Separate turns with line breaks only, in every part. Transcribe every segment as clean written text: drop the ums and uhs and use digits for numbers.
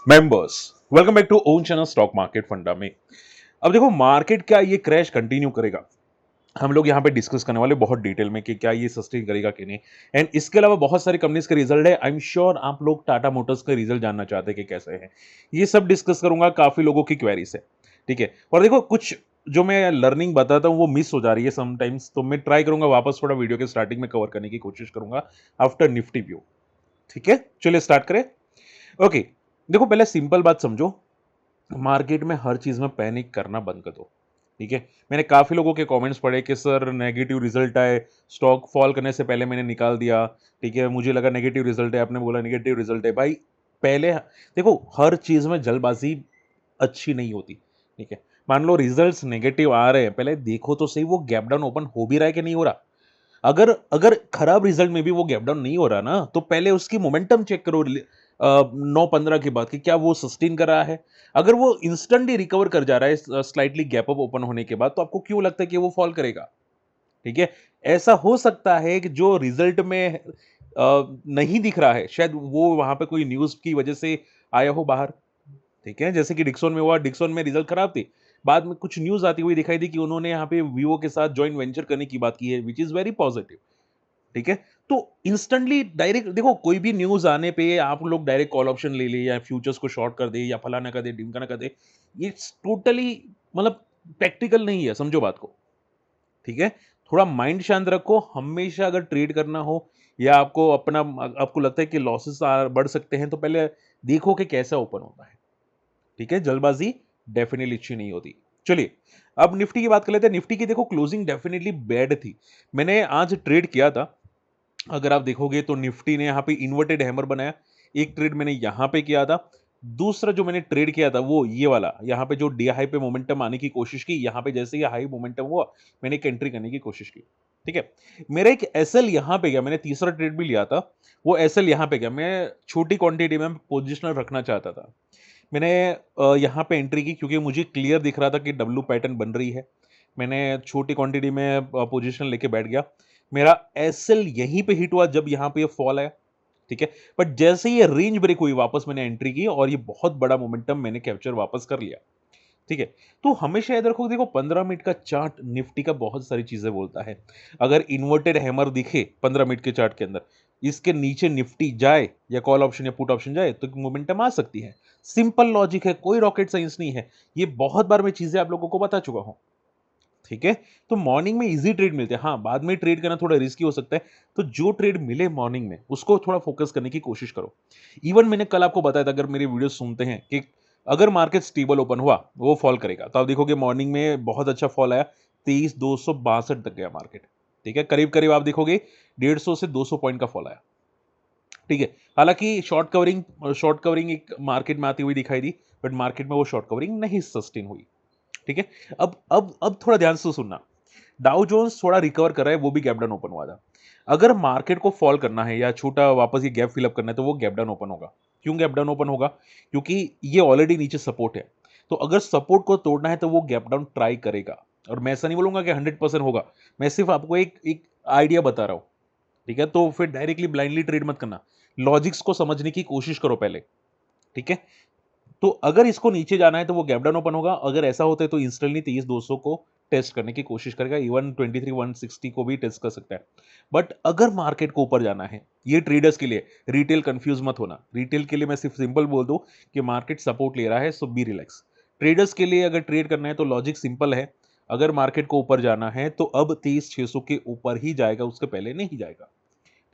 Members, welcome back to own channel stock market funda में। अब देखो मार्केट क्या ये क्रैश कंटिन्यू करेगा, हम लोग यहाँ पे डिस्कस करने वाले बहुत डिटेल में कि क्या ये सस्टेन करेगा कि नहीं। एंड इसके अलावा बहुत सारी कंपनीज के रिजल्ट है। आई एम श्योर आप लोग टाटा मोटर्स के रिजल्ट जानना चाहते हैं कि कैसे हैं। ये सब डिस्कस करूंगा, काफी लोगों की क्वेरीज है। ठीक है, और देखो कुछ जो मैं लर्निंग बताता हूँ वो मिस हो जा रही है समटाइम्स, तो मैं ट्राई करूंगा वापस थोड़ा वीडियो के स्टार्टिंग में कवर करने की कोशिश करूंगा आफ्टर निफ्टी व्यू। ठीक है, चलिए स्टार्ट करें। ओके, देखो पहले सिंपल बात समझो, मार्केट में हर चीज में पैनिक करना बंद कर दो। ठीक है, मैंने काफी लोगों के कमेंट्स पढ़े कि सर नेगेटिव रिजल्ट आए, स्टॉक फॉल करने से पहले मैंने निकाल दिया। ठीक है, मुझे लगा नेगेटिव रिजल्ट है, आपने बोला नेगेटिव रिजल्ट है। भाई पहले देखो, हर चीज में जल्दबाजी अच्छी नहीं होती। ठीक है, मान लो रिजल्ट्स नेगेटिव आ रहे हैं, पहले देखो तो सही वो गैप डाउन ओपन हो भी रहा है कि नहीं हो रहा। अगर अगर खराब रिजल्ट में भी वो गैप डाउन नहीं हो रहा ना, तो पहले उसकी मोमेंटम चेक करो 9-15 के बाद कि क्या वो सस्टेन कर रहा है। अगर वो इंस्टेंटली रिकवर कर जा रहा है स्लाइटली गैप अप ओपन होने के बाद, तो आपको क्यों लगता है कि वो फॉल करेगा। ठीक है, ऐसा हो सकता है कि जो रिजल्ट में नहीं दिख रहा है, शायद वो वहां पे कोई न्यूज की वजह से आया हो बाहर। ठीक है, जैसे कि डिक्सन में हुआ, डिक्सन में रिजल्ट खराब थी, बाद में कुछ न्यूज आती हुई दिखाई दी कि उन्होंने यहाँ पे वीवो के साथ जॉइंट वेंचर करने की बात की है, विच इज वेरी पॉजिटिव। ठीक है, तो इंस्टेंटली डायरेक्ट देखो, कोई भी न्यूज आने पे आप लोग डायरेक्ट कॉल ऑप्शन ले ले, या फ्यूचर्स को शॉर्ट कर दे, या फलाना कर दे, ढिमकाना कर दे। इट्स टोटली मतलब प्रैक्टिकल नहीं है, समझो बात को। ठीक है, थोड़ा माइंड शांत रखो। हमेशा अगर ट्रेड करना हो, या आपको अपना आपको लगता है कि लॉसेस बढ़ सकते हैं, तो पहले देखो कि कैसा ओपन होता है। ठीक है, जल्दबाजी डेफिनेटली अच्छी नहीं होती। चलिए, अब निफ्टी की बात कर लेते हैं। निफ्टी की देखो क्लोजिंग डेफिनेटली बैड थी। मैंने आज ट्रेड किया था, अगर आप देखोगे तो निफ्टी ने यहाँ पे इन्वर्टेड हैमर बनाया। एक ट्रेड मैंने यहाँ पे किया था, दूसरा जो मैंने ट्रेड किया था वो ये वाला, यहाँ पे जो डी हाई पे मोमेंटम आने की कोशिश की, यहाँ पे जैसे ही हाई मोमेंटम हुआ, मैंने एक एंट्री करने की कोशिश की। ठीक है, मेरा एक एसएल यहाँ पे गया, मैंने तीसरा ट्रेड भी लिया था, वो एसएल यहाँ पे गया। मैं छोटी क्वांटिटी में पोजिशनल रखना चाहता था। मैंने यहाँ पे एंट्री की क्योंकि मुझे क्लियर दिख रहा था कि डब्ल्यू पैटर्न बन रही है। मैंने छोटी क्वांटिटी में पोजीशन लेके बैठ गया। मेरा एसएल यहीं पे हिट हुआ जब यहाँ पे ये फॉल आया। ठीक है, बट जैसे ही ये रेंज ब्रेक हुई, वापस मैंने एंट्री की और ये बहुत बड़ा मोमेंटम मैंने कैप्चर वापस कर लिया। ठीक है, तो हमेशा याद रखो, देखो 15 मिनट का चार्ट निफ्टी का बहुत सारी चीजें बोलता है। अगर इन्वर्टेड हैमर दिखे 15 मिनट के चार्ट के अंदर, इसके नीचे निफ्टी जाए, या कॉल ऑप्शन या पुट ऑप्शन जाए, तो मोमेंटम आ सकती है। सिंपल लॉजिक है, कोई रॉकेट साइंस नहीं है। ये बहुत बार मैं चीजें आप लोगों को बता चुका हूं। ठीक है, तो मॉर्निंग में इजी ट्रेड मिलते हैं, हाँ बाद में ट्रेड करना थोड़ा रिस्की हो सकता है। तो जो ट्रेड मिले मॉर्निंग में, उसको थोड़ा फोकस करने की कोशिश करो। इवन मैंने कल आपको बताया था, अगर मेरी वीडियो सुनते हैं, कि अगर मार्केट स्टेबल ओपन हुआ वो फॉल करेगा, तो आप देखोगे मॉर्निंग में बहुत अच्छा फॉल आया, 23,262 तक गया मार्केट। ठीक है, करीब करीब आप देखोगे 150 से 200 पॉइंट का फॉल आया। ठीक है, हालांकि शॉर्ट कवरिंग एक मार्केट में आती हुई दिखाई दी, बट मार्केट में वो शॉर्ट कवरिंग नहीं सस्टेन हुई। ठीक है, अब थोड़ा ध्यान से सुनना। डाउ जोन्स थोड़ा रिकवर कर रहा है, वो भी गैप डाउन ओपन हुआ था। अगर मार्केट को फॉल करना है या छोटा वापस ये गैप फिलअप करना है, तो वो गैप डाउन ओपन होगा। क्यों गैप डाउन ओपन होगा? क्योंकि ये ऑलरेडी नीचे सपोर्ट है। तो अगर सपोर्ट को तोड़ना है तो वो गैप डाउन ट्राई करेगा। और मैं ऐसा नहीं बोलूंगा कि 100% होगा, मैं सिर्फ आपको एक एक आइडिया बता रहा हूं। ठीक है, तो फिर डायरेक्टली ब्लाइंडली ट्रेड मत करना, लॉजिक्स को समझने की कोशिश करो पहले। ठीक है, तो अगर इसको नीचे जाना है तो वो गैप डाउन ओपन होगा। अगर ऐसा होता है तो इंस्टेंटली 23,200 को टेस्ट करने की कोशिश करेगा, इवन 23,160 को भी टेस्ट कर सकता है। बट अगर मार्केट को ऊपर जाना है, ये ट्रेडर्स के लिए, रिटेल कंफ्यूज मत होना। रिटेल के लिए मैं सिर्फ सिंपल बोल दूं कि मार्केट सपोर्ट ले रहा है, सो बी रिलैक्स। ट्रेडर्स के लिए अगर ट्रेड करना है तो लॉजिक सिंपल है, अगर मार्केट को ऊपर जाना है तो अब 23,600 के ऊपर ही जाएगा, उसके पहले नहीं जाएगा।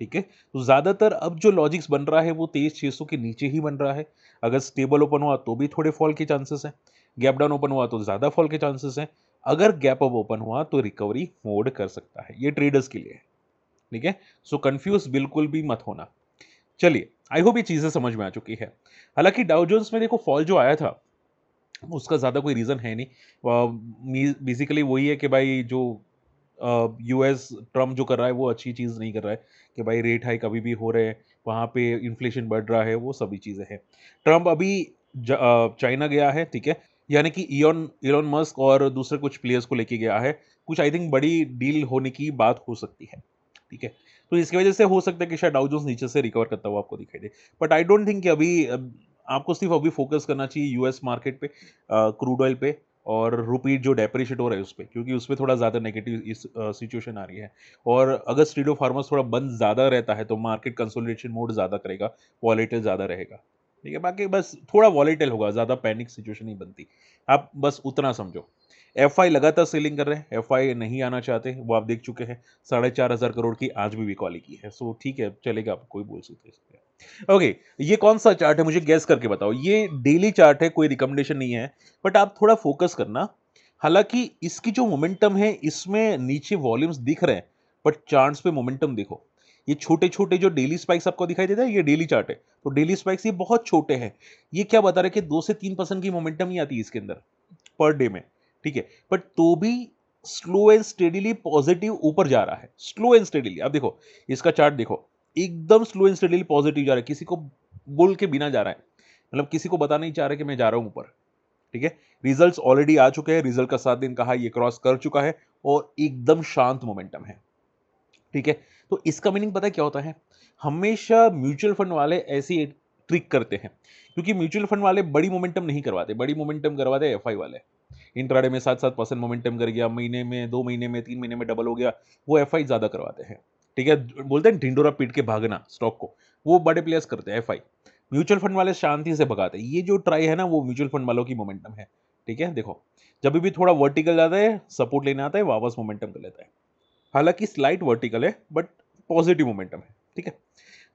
ठीक है, तो ज्यादातर अब जो लॉजिक्स बन रहा है वो 23,600 के नीचे ही बन रहा है। अगर स्टेबल ओपन हुआ तो भी थोड़े फॉल के चांसेस हैं, गैप डाउन ओपन हुआ तो ज्यादा फॉल के चांसेस हैं, अगर गैप अप ओपन हुआ तो रिकवरी मोड कर सकता है। ये ट्रेडर्स के लिए है। ठीक है, सो कंफ्यूज बिल्कुल भी मत होना। चलिए, आई होप ये चीजें समझ में आ चुकी है। हालांकि डाउ जोन्स में देखो फॉल जो आया था, उसका ज्यादा कोई रीजन है नहीं। बेसिकली वही है कि भाई जो यूएस ट्रम्प जो कर रहा है वो अच्छी चीज़ नहीं कर रहा है, कि भाई रेट हाइक अभी भी हो रहे हैं, वहाँ पे इन्फ्लेशन बढ़ रहा है, वो सभी चीज़ें हैं। ट्रम्प अभी चाइना गया है। ठीक है, यानी कि इलॉन इलॉन मस्क और दूसरे कुछ प्लेयर्स को लेके गया है। कुछ आई थिंक बड़ी डील होने की बात हो सकती है। ठीक है, तो इसकी वजह से हो सकता है कि शायद डाउ जोन्स नीचे से रिकवर करता हुआ आपको दिखाई दे। बट आई डोंट थिंक कि अभी आपको सिर्फ अभी फोकस करना चाहिए यूएस मार्केट पे, क्रूड ऑयल पे, और रुपी जो डेप्रिशिएट हो रहा है उस पे, क्योंकि उस पे थोड़ा ज़्यादा नेगेटिव इस सिचुएशन आ रही है। और अगर स्ट्रीट ऑफ फार्मर्स थोड़ा बंद ज़्यादा रहता है तो मार्केट कंसोलिडेशन मोड ज़्यादा करेगा, वॉलेटाइल ज़्यादा रहेगा। ठीक है, बाकी बस थोड़ा वॉलेटाइल होगा, ज़्यादा पैनिक सिचुएशन नहीं बनती। आप बस उतना समझो। एफआई लगातार सेलिंग कर रहे हैं, एफआई नहीं आना चाहते, वो आप देख चुके हैं। 4,500 करोड़ की आज भी वीक वाली की है, सो ठीक है, चलेगा, आप कोई बोल सकते हैं। ओके, ये कौन सा चार्ट है मुझे गैस करके बताओ। ये डेली चार्ट है, कोई रिकमेंडेशन नहीं है, बट आप थोड़ा फोकस करना। हालांकि इसकी जो मोमेंटम है, इसमें नीचे वॉल्यूम्स दिख रहे हैं, बट चार्ट्स पे मोमेंटम देखो। ये छोटे छोटे जो डेली स्पाइक्स आपको दिखाई देता है, ये डेली चार्ट है, तो डेली स्पाइक्स ये बहुत छोटे हैं। ये क्या बता रहे हैं कि 2 से 3% की मोमेंटम ही आती है इसके अंदर पर डे में। ठीक है, बट तो भी स्लो एंड स्टेडीली पॉजिटिव ऊपर जा रहा है, स्लो एंड स्टेडीली। अब देखो इसका चार्ट देखो, एकदम स्लो एंड स्टेडीली पॉजिटिव जा रहा है, किसी को बोल के बिना जा रहा है, मतलब किसी को बता नहीं चाह रहा कि मैं जा रहा हूं ऊपर। ठीक है, रिजल्ट्स ऑलरेडी आ चुके हैं, रिजल्ट का 7 दिन कहा ये क्रॉस कर चुका है, और एकदम शांत मोमेंटम है। ठीक है, तो इसका मीनिंग पता है क्या होता है। हमेशा म्यूचुअल फंड वाले ऐसी एक ट्रिक करते हैं, क्योंकि म्यूचुअल फंड वाले बड़ी मोमेंटम नहीं करवाते, बड़ी मोमेंटम करवाते एफआई वाले। इंट्राडे में 7-7% मोमेंटम कर गया, महीने में, 2 महीने में, 3 महीने में डबल हो गया, वो एफआई ज्यादा करवाते हैं। ठीक है, बोलते हैं ढिंडोरा पीट के भागना स्टॉक को, वो बड़े प्लेयर्स करते हैं एफआई। म्यूचुअल फंड वाले शांति से भगाते हैं। ये जो ट्राई है ना, वो म्यूचुअल फंड वालों की मोमेंटम है। ठीक है, देखो जब भी थोड़ा वर्टिकल जाता है, सपोर्ट लेने आता है, वापस मोमेंटम कर लेता है। हालांकि स्लाइट वर्टिकल है, बट पॉजिटिव मोमेंटम है। ठीक है,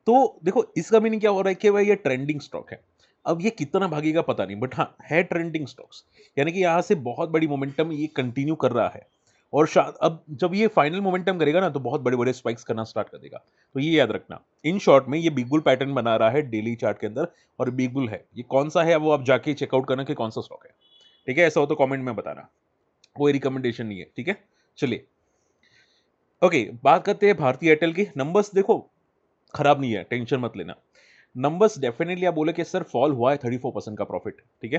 तो देखो इसका मीनिंग क्या हो रहा है कि भाई ये ट्रेंडिंग स्टॉक है। अब ये कितना भागेगा पता नहीं, बट हाँ है ट्रेंडिंग स्टॉक्स, यानी कि यहां से बहुत बड़ी मोमेंटम ये कंटिन्यू कर रहा है। और शायद अब जब ये फाइनल मोमेंटम करेगा ना, तो बहुत बड़े बड़े स्पाइक्स करना स्टार्ट कर देगा। तो ये याद रखना। इन शॉर्ट में ये बिग बुल पैटर्न बना रहा है डेली चार्ट के अंदर, और बिग बुल है, ये कौन सा है वो आप जाके चेकआउट करना कि कौन सा स्टॉक है। ठीक है, ऐसा हो तो कमेंट में बताना, कोई रिकमेंडेशन नहीं है। ठीक है, चलिए ओके, बात करते हैं भारतीय एयरटेल की। नंबर्स देखो खराब नहीं है, टेंशन मत लेना। नंबर्स डेफिनेटली आप बोले कि सर फॉल हुआ है 34% का प्रॉफिट। ठीक है,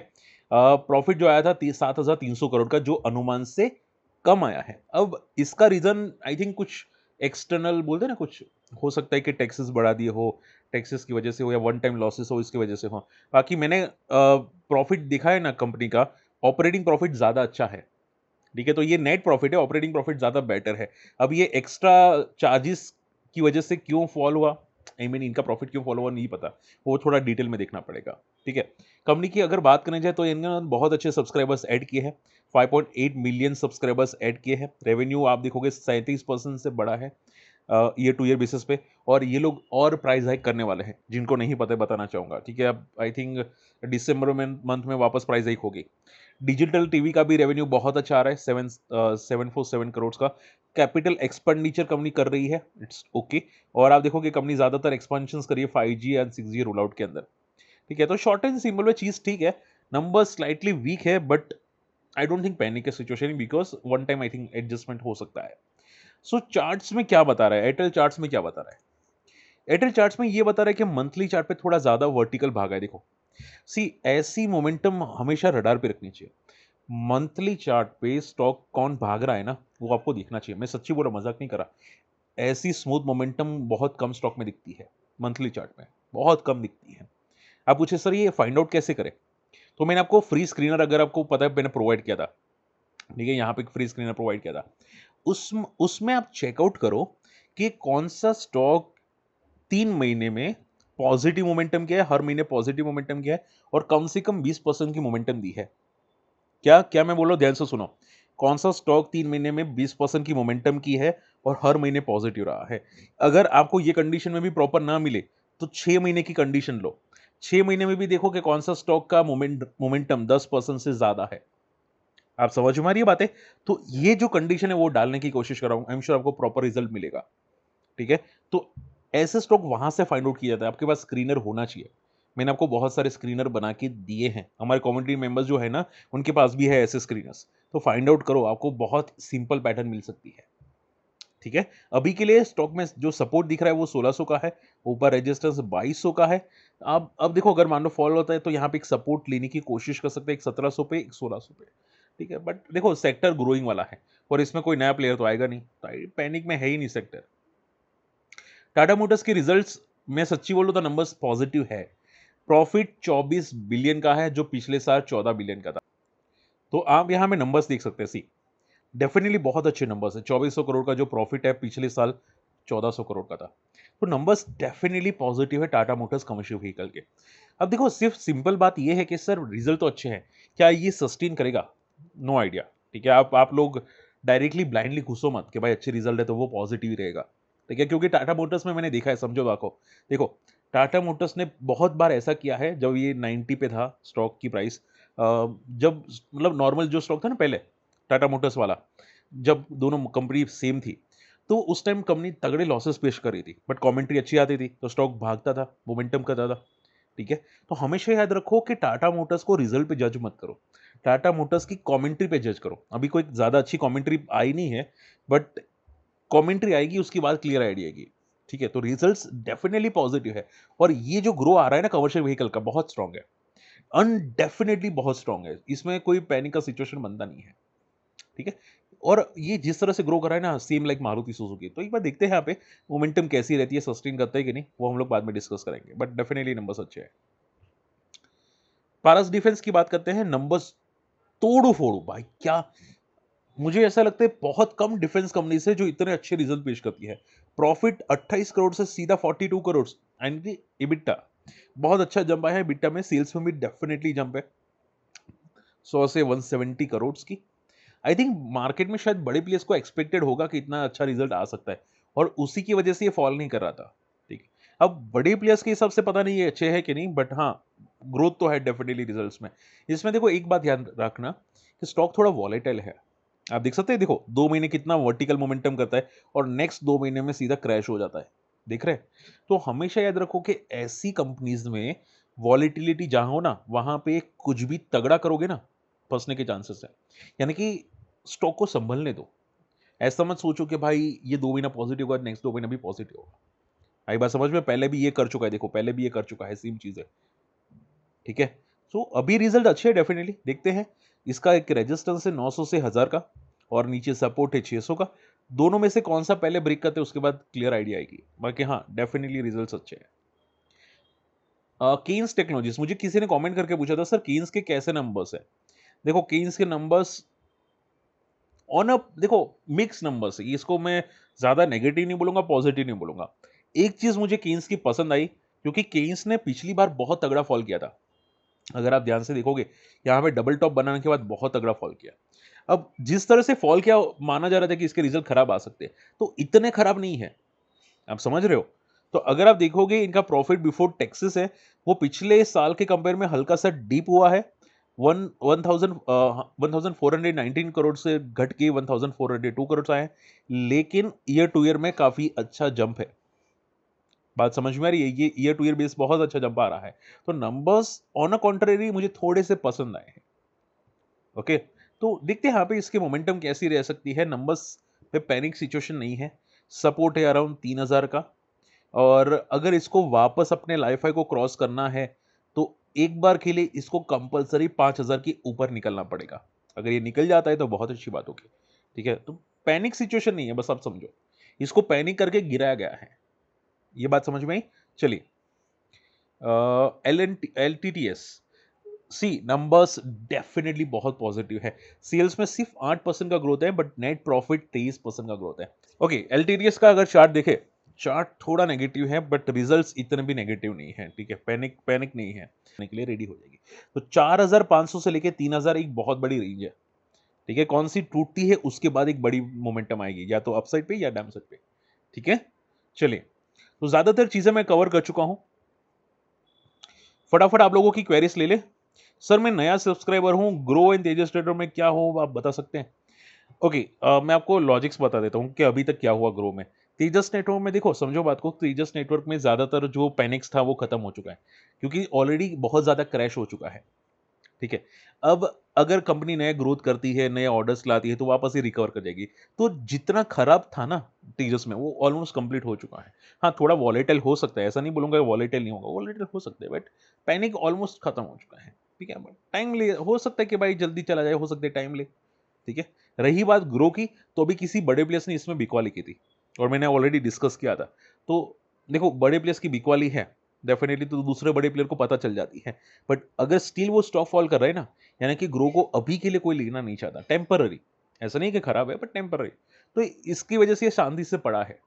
प्रॉफिट जो आया था 7,300 करोड़ का, जो अनुमान से कम आया है। अब इसका रीजन आई थिंक कुछ एक्सटर्नल बोलते हैं ना, कुछ हो सकता है कि टैक्सेस बढ़ा दिए हो, टैक्सेस की वजह से हो, या वन टाइम लॉसेस हो, इसकी वजह से हो। बाकी मैंने प्रॉफिट दिखा है ना कंपनी का, ऑपरेटिंग प्रॉफिट ज्यादा अच्छा है। ठीक है, तो ये नेट प्रॉफिट है, ऑपरेटिंग प्रॉफिट ज्यादा बेटर है। अब ये एक्स्ट्रा चार्जेस की वजह से क्यों फॉल हुआ, आई मीन इनका प्रॉफिट क्यों फॉल हुआ नहीं पता, वो थोड़ा डिटेल में देखना पड़ेगा। ठीक है, कंपनी की अगर बात करने जाए तो इन्होंने बहुत अच्छे सब्सक्राइबर्स ऐड किए हैं, 5.8 मिलियन सब्सक्राइबर्स ऐड किए हैं। रेवेन्यू आप देखोगे 37% से बड़ा है ईयर टू ईयर बेसिस पे। और ये लोग और प्राइस हाइक करने वाले हैं, जिनको नहीं पता है बताना चाहूंगा। ठीक है, अब आई थिंक दिसंबर में मंथ में वापस प्राइस हाइक होगी। डिजिटल टीवी का भी रेवेन्यू बहुत अच्छा आ रहा है, 747 करोड़ का। कैपिटल एक्सपेंडिचर कंपनी कर रही है, इट्स ओके। और आप देखोगे कंपनी ज्यादातर एक्सपेंशन कर रही है 5G and 6G roll out के अंदर। ठीक है, तो शॉर्ट एंड सिंपल में चीज ठीक है। नंबर स्लाइटली वीक है, but I don't think panic है situation, because one time I think adjustment हो सकता है। सो चार्ट्स में क्या बता रहा है, एयरटेल चार्ट्स में क्या बता रहा है। एयरटेल चार्ट्स में ये बता रहा है कि मंथली चार्ट पे थोड़ा ज्यादा वर्टिकल भागा है। देखो सी, ऐसी मोमेंटम हमेशा रडार पे रखनी चाहिए। मंथली चार्ट पे स्टॉक कौन भाग रहा है ना, वो आपको देखना चाहिए। मैं सच्ची बोला, मजाक नहीं करा। ऐसी स्मूथ मोमेंटम बहुत कम स्टॉक में दिखती है, मंथली चार्ट में बहुत कम दिखती है। आप पूछे सर ये फाइंड आउट कैसे करें, तो मैंने आपको फ्री स्क्रीनर, अगर आपको पता है, मैंने प्रोवाइड किया था। ठीक है, यहाँ पे एक फ्री स्क्रीनर प्रोवाइड किया था। उसमें आप चेकआउट करो कि कौन सा स्टॉक 3 महीने में पॉजिटिव मोमेंटम किया है, हर महीने पॉजिटिव मोमेंटम किया है, और कम से कम 20% की मोमेंटम दी है। क्या क्या मैं बोल रहा हूं, ध्यान से सुनो। कौन सा स्टॉक 3 महीने में 20% की मोमेंटम की है और हर महीने पॉजिटिव रहा है। अगर आपको ये कंडीशन में भी प्रॉपर ना मिले, तो 6 महीने की कंडीशन लो। 6 महीने में भी देखो कि कौन सा स्टॉक का मोमेंटम 10% से ज्यादा है। आप समझ में आ रही है बातें। तो ये जो कंडीशन है वो डालने की कोशिश कर रहा हूं, आई एम श्योर आपको प्रॉपर रिजल्ट मिलेगा। ठीक है, तो ऐसे स्टॉक वहां से फाइंड आउट किया जाता है, आपके पास स्क्रीनर होना चाहिए। मैंने आपको बहुत सारे स्क्रीनर बना के दिए हैं, हमारे कम्युनिटी मेंबर्स जो है ना, उनके पास भी है ऐसे स्क्रीनर्स। तो फाइंड आउट करो, आपको बहुत सिंपल पैटर्न मिल सकती है। ठीक है, अभी के लिए स्टॉक में जो सपोर्ट दिख रहा है वो 1600 का है, ऊपर रेजिस्टेंस 2200 का है। अब देखो, अगर मान लो फॉल होता है तो यहाँ पे एक सपोर्ट लेने की कोशिश कर सकते हैं, एक 1700 पे, एक 1600 पे। ठीक है, बट देखो सेक्टर ग्रोइंग वाला है, और इसमें कोई नया प्लेयर तो आएगा नहीं, तो पैनिक में है ही नहीं सेक्टर। टाटा मोटर्स के रिजल्ट्स, मैं सच्ची बोलूं तो नंबर्स पॉजिटिव है। प्रॉफिट 24 बिलियन का है, जो पिछले साल 14 बिलियन का था। तो आप यहाँ में नंबर्स देख सकते हैं। सी डेफिनेटली बहुत अच्छे नंबर्स है। 2400 करोड़ का जो प्रॉफिट है, पिछले साल 1400 करोड़ का था। तो नंबर्स डेफिनेटली पॉजिटिव है टाटा मोटर्स कमर्शियल व्हीकल के। अब देखो, सिर्फ सिंपल बात यह है कि सर रिजल्ट तो अच्छे हैं, क्या ये सस्टेन करेगा? No idea. ठीक है, आप लोग डायरेक्टली ब्लाइंडली घुसो मत कि भाई अच्छे रिजल्ट है तो वो पॉजिटिव ही रहेगा। ठीक है, क्योंकि टाटा मोटर्स में मैंने देखा है, समझो बात को। देखो, टाटा मोटर्स ने बहुत बार ऐसा किया है, जब ये 90 पे था स्टॉक की प्राइस, जब मतलब नॉर्मल जो स्टॉक था ना पहले, टाटा मोटर्स वाला, जब दोनों कंपनी सेम थी, तो उस टाइम कंपनी तगड़े लॉसेस पेश कर रही थी, बट कमेंट्री अच्छी आती थी तो स्टॉक भागता था, मोमेंटम करता था। ठीक है, तो हमेशा याद रखो कि टाटा मोटर्स को रिजल्ट पे जज मत करो, टाटा मोटर्स की कमेंट्री पे जज करो। अभी कोई ज्यादा अच्छी कमेंट्री आई नहीं है, बट कमेंट्री आएगी, उसके बाद क्लियर आइडिया आएगी। ठीक है, तो रिजल्ट्स डेफिनेटली पॉजिटिव है, और ये जो ग्रो आ रहा है ना कमर्शियल व्हीकल का, बहुत स्ट्रांग है, अनडेफिनेटली बहुत स्ट्रांग है। इसमें कोई पैनिक का सिचुएशन बनता नहीं है। ठीक है, और ये जिस तरह से ग्रो कर रहा है ना, सेम लाइक मारुति सुजुकी, तो एक बार देखते हैं यहाँ पे मोमेंटम कैसी रहती है, सस्टेन करता है कि नहीं, वो हम लोग बाद में डिस्कस करेंगे, बट डेफिनेटली नंबर्स अच्छे हैं। पारस डिफेंस की बात करते हैं, नंबर्स तोड़ो फोड़ो भाई, क्या मुझे ऐसा लगता है बहुत कम डिफेंस कंपनी से जो इतने अच्छे रिजल्ट पेश करती है। प्रॉफिट 28 करोड़ से सीधा 42 करोड़, एंड इबिट्टा बहुत अच्छा जंप आया है। इबिट्टा में, सेल्स में भी डेफिनेटली जंप है 100 से 170 करोड़ की। आई थिंक मार्केट में शायद बड़े प्लेयर्स को एक्सपेक्टेड होगा कि इतना अच्छा रिजल्ट आ सकता है, और उसी की वजह से ये फॉल नहीं कर रहा था। ठीक है, अब बड़े प्लेयर्स के हिसाब से पता नहीं ये अच्छे हैं कि नहीं, बट हाँ, ग्रोथ तो है डेफिनेटली रिजल्ट्स में। इसमें देखो एक बात ध्यान रखना कि स्टॉक थोड़ा वॉलेटाइल है। आप देख सकते हैं, देखो 2 महीने कितना वर्टिकल मोमेंटम करता है, और नेक्स्ट 2 महीने में सीधा क्रैश हो जाता है। देख रहे हैं? तो हमेशा याद रखो कि ऐसी कंपनीज में वॉलेटिलिटी जहां हो ना, वहां पे कुछ भी तगड़ा करोगे ना, फंसने के चांसेस है। यानी कि स्टॉक को संभलने दो। ऐसा मत सोचो कि भाई ये 2 महीना पॉजिटिव होगा, नेक्स्ट 2 महीना भी पॉजिटिव होगा। आई बात समझ में? पहले भी ये कर चुका है, देखो पहले भी ये कर चुका है, सेम चीज है। ठीक है, सो अभी रिजल्ट अच्छे है, डेफिनेटली देखते हैं। इसका एक रेजिस्टेंस है 900 से 1000 का, और नीचे सपोर्ट है 600 का। दोनों में से कौन सा पहले ब्रेक करते हैं, उसके बाद क्लियर आइडिया आएगी। बाकी हाँ, डेफिनेटली रिजल्ट अच्छे हैं। केन्स टेक्नोलॉजीज, मुझे किसी ने कमेंट करके पूछा था, सर केन्स के कैसे नंबर्स है? देखो केन्स के नंबर्स ऑन अ, देखो मिक्स नंबर्स है, इसको मैं ज्यादा नेगेटिव नहीं बोलूंगा, पॉजिटिव नहीं बोलूंगा। एक चीज मुझे केन्स की पसंद आई, क्योंकि केन्स ने पिछली बार बहुत तगड़ा फॉल किया था। अगर आप ध्यान से देखोगे, यहाँ पे डबल टॉप बनाने के बाद बहुत तगड़ा फॉल किया। अब जिस तरह से फॉल किया, माना जा रहा था कि इसके रिजल्ट खराब आ सकते हैं, तो इतने खराब नहीं है। आप समझ रहे हो? तो अगर आप देखोगे, इनका प्रॉफिट बिफोर टैक्सेस है, वो पिछले साल के कंपेयर में हल्का सा डीप हुआ है। 1419 करोड़ से घट के 1402 करोड़ आए हैं, लेकिन ईयर टू ईयर में काफी अच्छा जंप है। बात समझ में आ रही है? ये ईयर टू ईयर बेस बहुत अच्छा जंप आ रहा है। तो नंबर्स ऑन अ कॉन्ट्रेरी मुझे थोड़े से पसंद आए हैं। ओके, तो देखते हैं यहाँ पे इसके मोमेंटम कैसी रह सकती है। नंबर्स पे पैनिक सिचुएशन नहीं है, सपोर्ट है अराउंड 3000 का, और अगर इसको वापस अपने लाइफ हाई को क्रॉस करना है, तो एक बार के लिए इसको कंपलसरी 5000 के ऊपर निकलना पड़ेगा। अगर ये निकल जाता है तो बहुत अच्छी बात होगी। ठीक है, तो पैनिक सिचुएशन नहीं है, बस आप समझो इसको पैनिक करके गिराया गया है। ये बात समझ में आई? चलिए, एल टी टी एस, सी नंबर्स डेफिनेटली बहुत पॉजिटिव है। सेल्स में सिर्फ 8% का ग्रोथ है, बट नेट प्रॉफिट 23% का ग्रोथ है। ओके, एलटीटीएस का अगर चार्ट देखे, चार्ट थोड़ा नेगेटिव है, बट रिजल्ट्स इतने भी नेगेटिव नहीं है। ठीक है, पैनिक पैनिक नहीं है, के लिए रेडी हो जाएगी। तो 4500 से लेके 3000 एक बहुत बड़ी रेंज है। ठीक है, कौन सी टूटती है उसके बाद एक बड़ी मोमेंटम आएगी, या तो अपसाइड पे या डाउन साइड पे। ठीक है, चलिए, तो ज्यादातर चीजें मैं कवर कर चुका हूं। फटाफट आप लोगों की क्वेरीज ले ले। सर मैं नया सब्सक्राइबर हूं, ग्रो इन तेजस ट्रेडर में क्या हो आप बता सकते हैं? ओके, मैं आपको लॉजिक्स बता देता हूं कि अभी तक क्या हुआ ग्रो में। तेजस नेटवर्क में देखो, समझो बात को, तेजस नेटवर्क में ज्यादातर जो पैनिक्स था वो खत्म हो चुका है, क्योंकि ऑलरेडी बहुत ज्यादा क्रैश हो चुका है। ठीक है, अब अगर कंपनी नया ग्रोथ करती है, नए ऑर्डर्स लाती है, तो वापस ही रिकवर कर जाएगी। तो जितना खराब था ना तेजस में, वो ऑलमोस्ट कंप्लीट हो चुका है। हाँ, थोड़ा वॉलेटाइल हो सकता है, ऐसा नहीं बोलूंगा वॉलेटाइल नहीं होगा, वॉलेटाइल हो सकता है, बट पैनिक ऑलमोस्ट खत्म हो चुका है। ठीक है, बट टाइम ले, हो सकता है कि भाई जल्दी चला जाए, हो सकता है टाइम ले। ठीक है, रही बात ग्रो की, तो अभी किसी बड़े प्लेयर्स ने इसमें बिकवाली की थी, और मैंने ऑलरेडी डिस्कस किया था। तो देखो, बड़े प्लेयर्स की बिकवाली है, डेफिनेटली तो दूसरे बड़े प्लेयर को पता चल जाती है। बट अगर स्टिल वो स्टॉक फॉल कर रहा है ना, यानी कि ग्रो को अभी के लिए कोई लेना नहीं चाहता, टेम्पररी, ऐसा नहीं कि खराब है बट टेम्पररी, तो इसकी वजह से ये शांति से पड़ा है,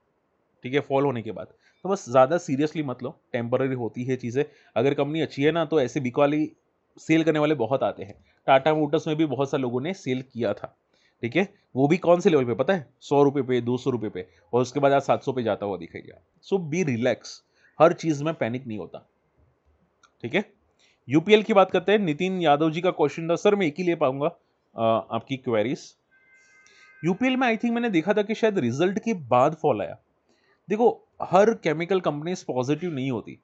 ठीक है, फॉल होने के बाद। तो बस ज़्यादा सीरियसली मत लो, टेम्पररी होती है चीज़ें। अगर कंपनी अच्छी है ना, तो ऐसे बिक वाली सेल करने वाले बहुत आते हैं। टाटा मोटर्स में भी बहुत सारे लोगों ने सेल किया था, ठीक है। वो भी कौन से लेवल पे पता है? ₹100 पे, ₹200 पे, और उसके बाद आज 700 पे जाता हुआ दिखाई दिया। सो बी रिलैक्स, हर चीज़ में पैनिक नहीं होता, ठीक है। यूपीएल की बात करते हैं। नितिन यादव जी का क्वेश्चन था, सर मैं एक ही ले पाऊंगा आपकी क्वेरीज। यूपीएल में आई थिंक मैंने देखा था कि शायद रिजल्ट के बाद फॉल आया। देखो, हर केमिकल कंपनीज पॉजिटिव नहीं होती।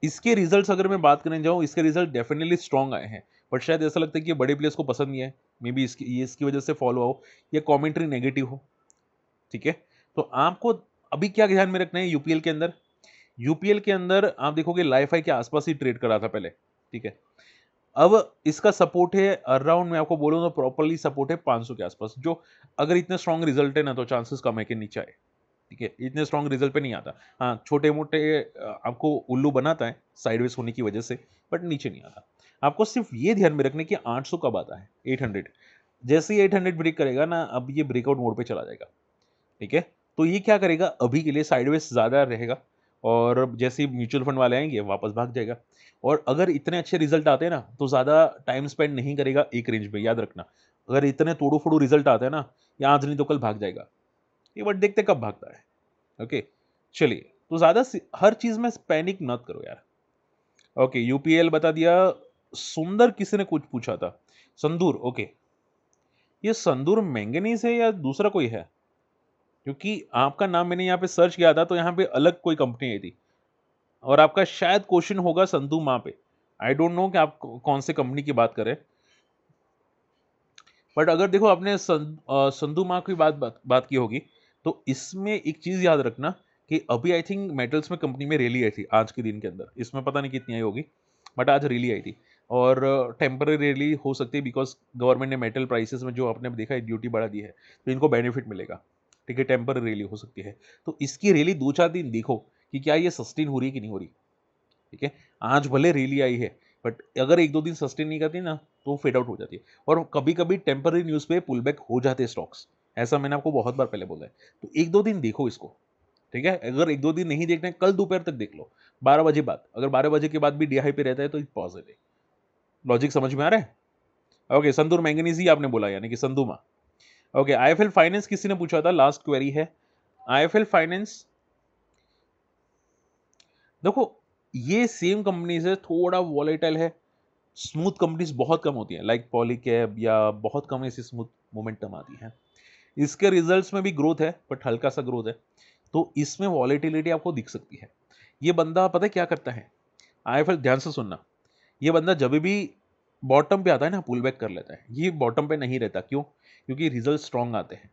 इसके रिजल्ट्स अगर मैं बात करने जाऊं, इसके रिजल्ट डेफिनेटली स्ट्रांग आए हैं, बट शायद ऐसा लगता है कि ये बड़े प्लेयर्स को पसंद नहीं है, मे बी इसकी वजह से फॉलो हो, या कमेंट्री नेगेटिव हो, ठीक है। तो आपको अभी क्या ध्यान में रखना है यूपीएल के अंदर? यूपीएल के अंदर आप देखोगे लाइफाई के आसपास ही ट्रेड कर रहा था पहले, ठीक है। अब इसका सपोर्ट है अराउंड, मैं आपको बोलूं तो प्रॉपरली सपोर्ट है 500 के आसपास, जो अगर इतने स्ट्रांग रिजल्ट है ना, तो चांसेस कम है कि नीचे आए, ठीक है। इतने स्ट्रांग रिजल्ट पे नहीं आता। हाँ, छोटे मोटे आपको उल्लू बनाता है साइडवेज होने की वजह से, बट नीचे नहीं आता। आपको सिर्फ ये ध्यान में रखने की 800 कब आता है, 800। जैसे ही 800 ब्रेक करेगा ना, अब ये ब्रेकआउट मोड पे चला जाएगा, ठीक है। तो ये क्या करेगा, अभी के लिए साइडवेज ज़्यादा रहेगा, और जैसे ही म्यूचुअल फंड वाले आएंगे वापस भाग जाएगा। और अगर इतने अच्छे रिजल्ट आते हैं ना, तो ज़्यादा टाइम स्पेंड नहीं करेगा एक रेंज में, याद रखना। अगर इतने तोड़ो फोड़ो रिजल्ट आते हैं ना, या आज नहीं तो कल भाग जाएगा ये, बट देखते कब भागता है। ओके, चलिए, तो ज़्यादा हर चीज़ में पैनिक मत करो यार। ओके, यूपीएल बता दिया। सुंदर किसी ने कुछ पूछा था, संदूर, ओके। ये संदूर मैंगनीज है या दूसरा कोई है? क्योंकि आपका नाम मैंने यहाँ पे सर्च किया था, तो यहाँ पे अलग कोई कंपनी आई थी, और आपका शायद क्वेश्चन होगा संधू माँ पे। आई डोंट नो कि आप कौन से कंपनी की बात करें, बट अगर देखो आपने संधू माँ की बात की होगी, तो इसमें एक चीज याद रखना कि अभी आई थिंक मेटल्स में कंपनी में रैली आई थी आज के दिन के अंदर, इसमें पता नहीं कितनी आई होगी, बट आज रैली आई थी। और टेम्पररी रैली हो सकती है, बिकॉज गवर्नमेंट ने मेटल प्राइसेस में जो आपने देखा है ड्यूटी बढ़ा दी है, तो इनको बेनिफिट मिलेगा, ठीक है। टेम्पररी रैली हो सकती है, तो इसकी रैली 2-4 दिन देखो कि क्या ये सस्टेन हो रही है कि नहीं हो रही, ठीक है। आज भले रैली आई है, बट अगर 1-2 दिन सस्टेन नहीं करती ना, तो फेड आउट हो जाती है। और कभी कभी टेम्पररी न्यूज़ पे पुल बैक हो जाते हैं स्टॉक्स, ऐसा मैंने आपको बहुत बार पहले बोला है। तो 1-2 दिन देखो इसको, ठीक है। अगर 1-2 दिन नहीं देखना है, कल दोपहर तक देख लो, 12 बजे बाद, अगर 12 बजे के बाद भी डी हाई पे रहता है तो पॉजिटिव। लॉजिक समझ में आ रहा है? ओके, संदूर मैंगनीज ही आपने बोला, यानी कि संदूमा। ओके, आईएफएल फाइनेंस किसी ने पूछा था, लास्ट क्वेरी है। आईएफएल फाइनेंस, देखो ये सेम कंपनी से थोड़ा वॉलेटाइल है, स्मूथ कंपनीज बहुत कम होती हैं, लाइक पॉलीकैब, या बहुत कम ऐसी स्मूथ मोमेंटम आती है। इसके रिजल्ट्स में भी ग्रोथ है, बट हल्का सा ग्रोथ है, तो इसमें वॉलेटिलिटी आपको दिख सकती है। ये बंदा पता है क्या करता है, आईएफएल, ध्यान से सुनना, ये बंदा जब भी बॉटम पे आता है ना, पुल बैक कर लेता है। ये बॉटम पे नहीं रहता, क्यों? क्योंकि रिजल्ट स्ट्रांग आते हैं,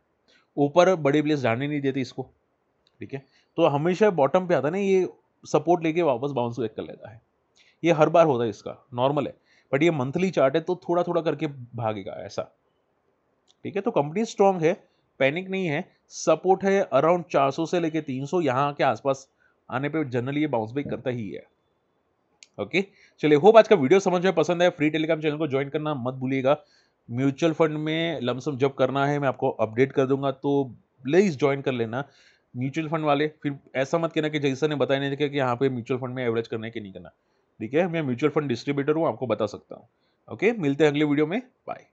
ऊपर बड़े प्लेयर्स जाने नहीं देते इसको, ठीक है। तो हमेशा बॉटम पे आता है ना, ये सपोर्ट लेके वापस बाउंस बैक कर लेता है। ये हर बार होता है, इसका नॉर्मल है। बट ये मंथली चार्ट है, तो थोड़ा थोड़ा करके भागेगा ऐसा, ठीक है। तो कंपनी स्ट्रांग है, पैनिक नहीं है। सपोर्ट है अराउंड 400 से लेके 300, यहाँ के आसपास आने पे जनरली ये बाउंस बैक करता ही है। ओके, चलिए, होप आज का वीडियो समझ में पसंद है। फ्री टेलीग्राम चैनल को ज्वाइन करना मत भूलिएगा। म्यूचुअल फंड में लमसम जब करना है, मैं आपको अपडेट कर दूंगा, तो प्लीज ज्वाइन कर लेना। म्यूचुअल फंड वाले फिर ऐसा मत कहना कि जैसा ने बताया नहीं था कि यहाँ पे म्यूचुअल फंड में एवरेज करना है कि नहीं करना, ठीक है। मैं म्यूचुअल फंड डिस्ट्रीब्यूटर हूँ, आपको बता सकता हूँ। ओके, मिलते हैं अगले वीडियो में, बाय।